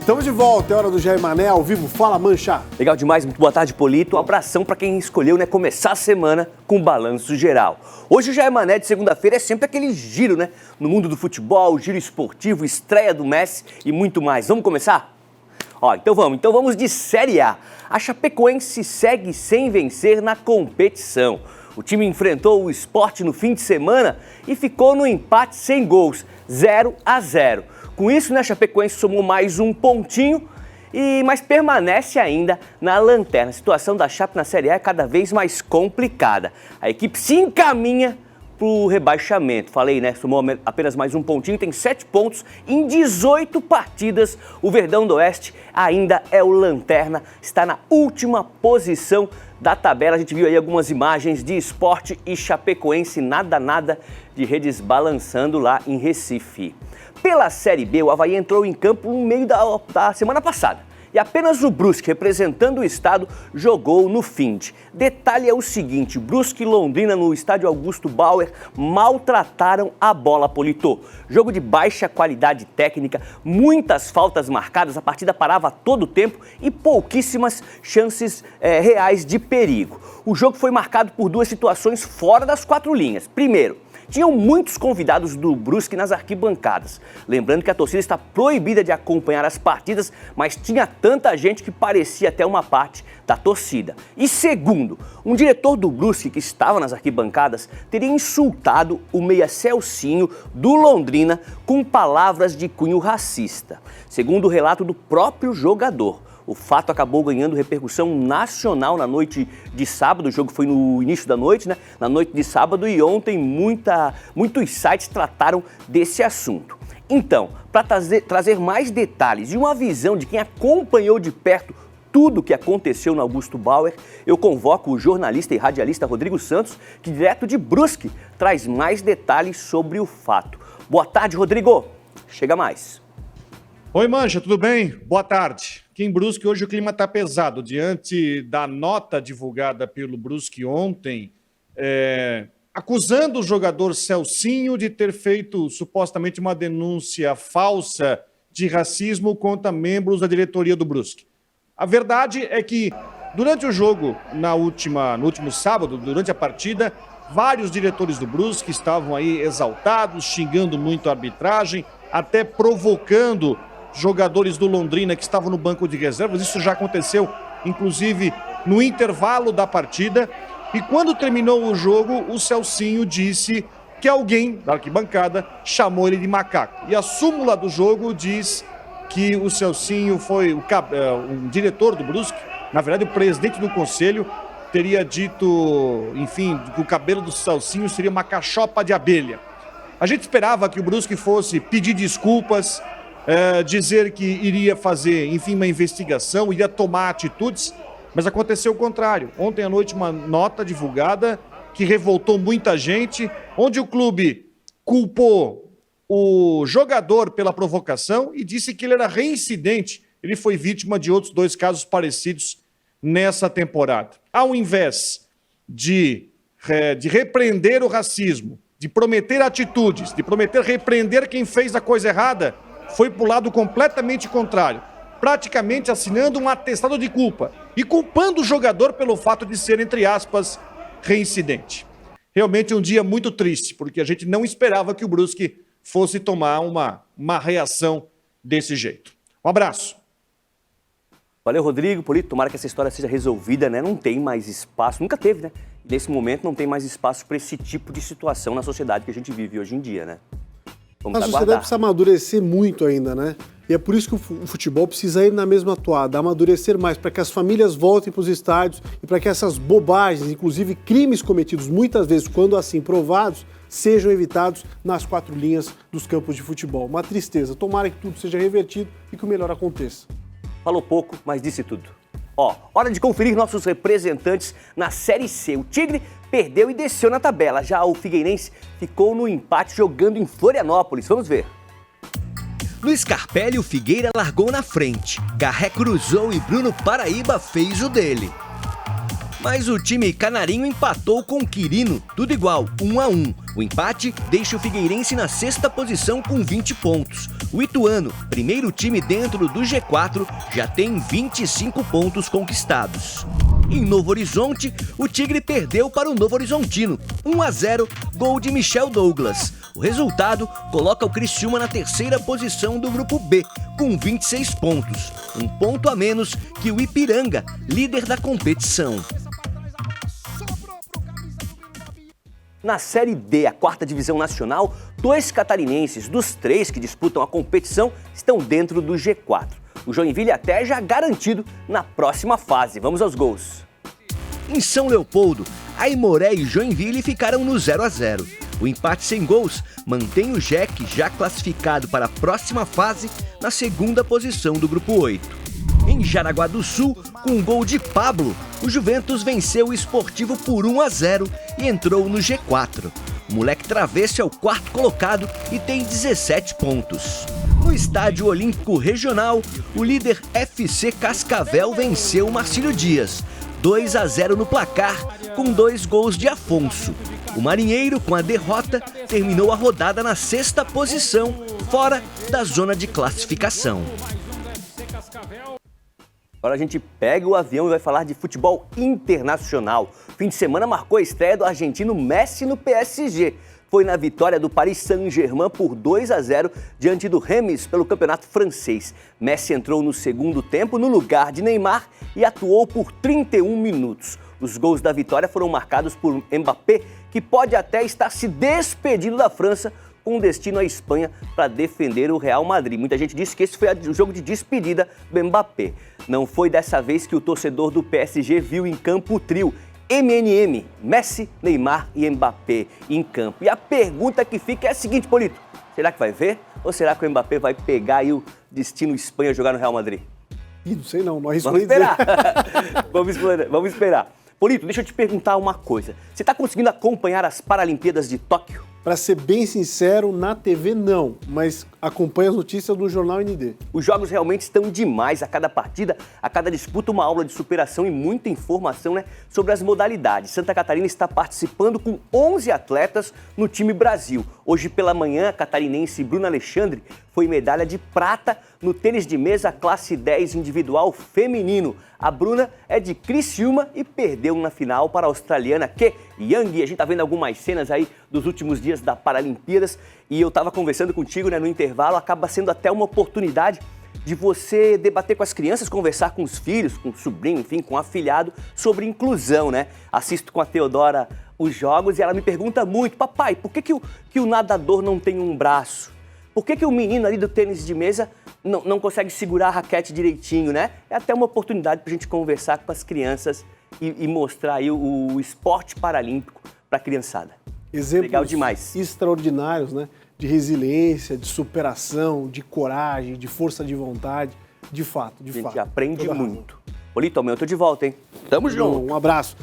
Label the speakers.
Speaker 1: Estamos de volta, é hora do Jair Mané, ao vivo. Fala, Mancha.
Speaker 2: Legal demais, muito boa tarde, Polito. Um abração para quem escolheu, começar a semana com balanço geral. Hoje o Jair Mané de segunda-feira é sempre aquele giro, no mundo do futebol, giro esportivo, estreia do Messi e muito mais. Vamos começar? Então vamos de Série A. A Chapecoense segue sem vencer na competição. O time enfrentou o Sport no fim de semana e ficou no empate sem gols, 0-0. Com isso, a Chapecoense somou mais um pontinho, mas permanece ainda na lanterna. A situação da Chape na Série A é cada vez mais complicada. A equipe se encaminha para o rebaixamento. Falei, somou apenas mais um pontinho, tem 7 pontos em 18 partidas. O Verdão do Oeste ainda é o lanterna, está na última posição da tabela. A gente viu aí algumas imagens de Sport e Chapecoense, nada de redes balançando lá em Recife. Pela Série B, o Avaí entrou em campo no meio da semana passada. E apenas o Brusque, representando o estado, jogou no Find. Detalhe é o seguinte, Brusque e Londrina no estádio Augusto Bauer maltrataram a bola, Polito. Jogo de baixa qualidade técnica, muitas faltas marcadas, a partida parava a todo tempo e pouquíssimas chances reais de perigo. O jogo foi marcado por 2 situações fora das 4 linhas. Primeiro, tinham muitos convidados do Brusque nas arquibancadas. Lembrando que a torcida está proibida de acompanhar as partidas, mas tinha tanta gente que parecia até uma parte da torcida. E segundo, um diretor do Brusque que estava nas arquibancadas teria insultado o meia Celcinho do Londrina com palavras de cunho racista. Segundo o relato do próprio jogador, o fato acabou ganhando repercussão nacional na noite de sábado. O jogo foi no início da noite, na noite de sábado, e ontem muitos sites trataram desse assunto. Então, para trazer mais detalhes e uma visão de quem acompanhou de perto tudo o que aconteceu no Augusto Bauer, eu convoco o jornalista e radialista Rodrigo Santos, que direto de Brusque traz mais detalhes sobre o fato. Boa tarde, Rodrigo. Chega mais.
Speaker 3: Oi, Mancha, tudo bem? Boa tarde. Aqui em Brusque hoje o clima está pesado. Diante da nota divulgada pelo Brusque ontem, acusando o jogador Celcinho de ter feito supostamente uma denúncia falsa de racismo contra membros da diretoria do Brusque. A verdade é que durante o jogo, no último sábado, durante a partida, vários diretores do Brusque estavam aí exaltados, xingando muito a arbitragem, até provocando jogadores do Londrina que estavam no banco de reservas. Isso já aconteceu, inclusive, no intervalo da partida. E quando terminou o jogo, o Celcinho disse que alguém da arquibancada chamou ele de macaco. E a súmula do jogo diz que o Celcinho foi um diretor do Brusque, na verdade o presidente do conselho, teria dito, enfim, que o cabelo do Celcinho seria uma cachopa de abelha. A gente esperava que o Brusque fosse pedir desculpas, dizer que iria fazer, enfim, uma investigação, iria tomar atitudes, mas aconteceu o contrário. Ontem à noite, uma nota divulgada que revoltou muita gente, onde o clube culpou o jogador pela provocação e disse que ele era reincidente. Ele foi vítima de outros 2 casos parecidos nessa temporada. Ao invés de repreender o racismo, de prometer atitudes, de prometer repreender quem fez a coisa errada, foi para o lado completamente contrário, praticamente assinando um atestado de culpa e culpando o jogador pelo fato de ser, entre aspas, reincidente. Realmente um dia muito triste, porque a gente não esperava que o Brusque fosse tomar uma reação desse jeito. Um abraço.
Speaker 2: Valeu, Rodrigo. Polito, tomara que essa história seja resolvida, Não tem mais espaço, nunca teve, Nesse momento não tem mais espaço para esse tipo de situação na sociedade que a gente vive hoje em dia, Vamos
Speaker 1: a
Speaker 2: aguardar.
Speaker 1: sociedade precisa amadurecer muito ainda, E é por isso que o futebol precisa ir na mesma toada, amadurecer mais, para que as famílias voltem para os estádios e para que essas bobagens, inclusive crimes cometidos muitas vezes, quando assim provados, sejam evitados nas 4 linhas dos campos de futebol. Uma tristeza. Tomara que tudo seja revertido e que o melhor aconteça.
Speaker 2: Falou pouco, mas disse tudo. Hora de conferir nossos representantes na Série C. O Tigre perdeu e desceu na tabela. Já o Figueirense ficou no empate jogando em Florianópolis. Vamos ver.
Speaker 4: No Scarpelli, o Figueira largou na frente. Garré cruzou e Bruno Paraíba fez o dele. Mas o time canarinho empatou com o Quirino, tudo igual, 1-1. O empate deixa o Figueirense na 6ª posição com 20 pontos. O Ituano, primeiro time dentro do G4, já tem 25 pontos conquistados. Em Novo Horizonte, o Tigre perdeu para o Novo Horizontino, 1-0, gol de Michel Douglas. O resultado coloca o Criciúma na terceira posição do Grupo B, com 26 pontos, um ponto a menos que o Ipiranga, líder da competição.
Speaker 2: Na Série D, a quarta divisão nacional, 2 catarinenses dos 3 que disputam a competição estão dentro do G4. O Joinville até já garantido na próxima fase. Vamos aos gols.
Speaker 4: Em São Leopoldo, Aimoré e Joinville ficaram no 0-0. O empate sem gols mantém o JEC já classificado para a próxima fase na segunda posição do Grupo 8. Em Jaraguá do Sul, com um gol de Pablo, o Juventus venceu o Esportivo por 1-0 e entrou no G4. O moleque travesso é o quarto colocado e tem 17 pontos. No Estádio Olímpico Regional, o líder FC Cascavel venceu o Marcílio Dias, 2-0 no placar, com 2 gols de Afonso. O Marinheiro, com a derrota, terminou a rodada na 6ª posição, fora da zona de classificação.
Speaker 2: Agora a gente pega o avião e vai falar de futebol internacional. Fim de semana marcou a estreia do argentino Messi no PSG. Foi na vitória do Paris Saint-Germain por 2-0 diante do Reims pelo campeonato francês. Messi entrou no segundo tempo no lugar de Neymar e atuou por 31 minutos. Os gols da vitória foram marcados por Mbappé, que pode até estar se despedindo da França com destino à Espanha para defender o Real Madrid. Muita gente disse que esse foi o jogo de despedida do Mbappé. Não foi dessa vez que o torcedor do PSG viu em campo o trio MNM, Messi, Neymar e Mbappé em campo. E a pergunta que fica é a seguinte, Polito: será que vai ver? Ou será que o Mbappé vai pegar aí o destino Espanha jogar no Real Madrid?
Speaker 1: Não sei não arrisco
Speaker 2: Vamos
Speaker 1: nem dizer.
Speaker 2: esperar. Vamos esperar. Polito, deixa eu te perguntar uma coisa. Você está conseguindo acompanhar as Paralimpíadas de Tóquio?
Speaker 1: Para ser bem sincero, na TV não, mas acompanho as notícias do Jornal ND.
Speaker 2: Os jogos realmente estão demais. A cada partida, a cada disputa, uma aula de superação e muita informação, né, sobre as modalidades. Santa Catarina está participando com 11 atletas no time Brasil. Hoje pela manhã, a catarinense Bruna Alexandre foi medalha de prata no tênis de mesa classe 10 individual feminino. A Bruna é de Criciúma e perdeu na final para a australiana Ke Young. A gente está vendo algumas cenas aí dos últimos dias da Paralimpíadas e eu estava conversando contigo, né, no intervalo. Acaba sendo até uma oportunidade de você debater com as crianças, conversar com os filhos, com o sobrinho, enfim, com o afilhado, sobre inclusão, né? Assisto com a Teodora os jogos e ela me pergunta muito: papai, por que o nadador não tem um braço? Por que o menino ali do tênis de mesa não consegue segurar a raquete direitinho, né? É até uma oportunidade para a gente conversar com as crianças e mostrar aí o esporte paralímpico para a criançada.
Speaker 1: Exemplos
Speaker 2: legal demais.
Speaker 1: Extraordinários, né? De resiliência, de superação, de coragem, de força de vontade. De fato, de fato.
Speaker 2: A gente aprende muito. Polito, amanhã eu tô de volta, hein? Tamo junto.
Speaker 1: Um abraço.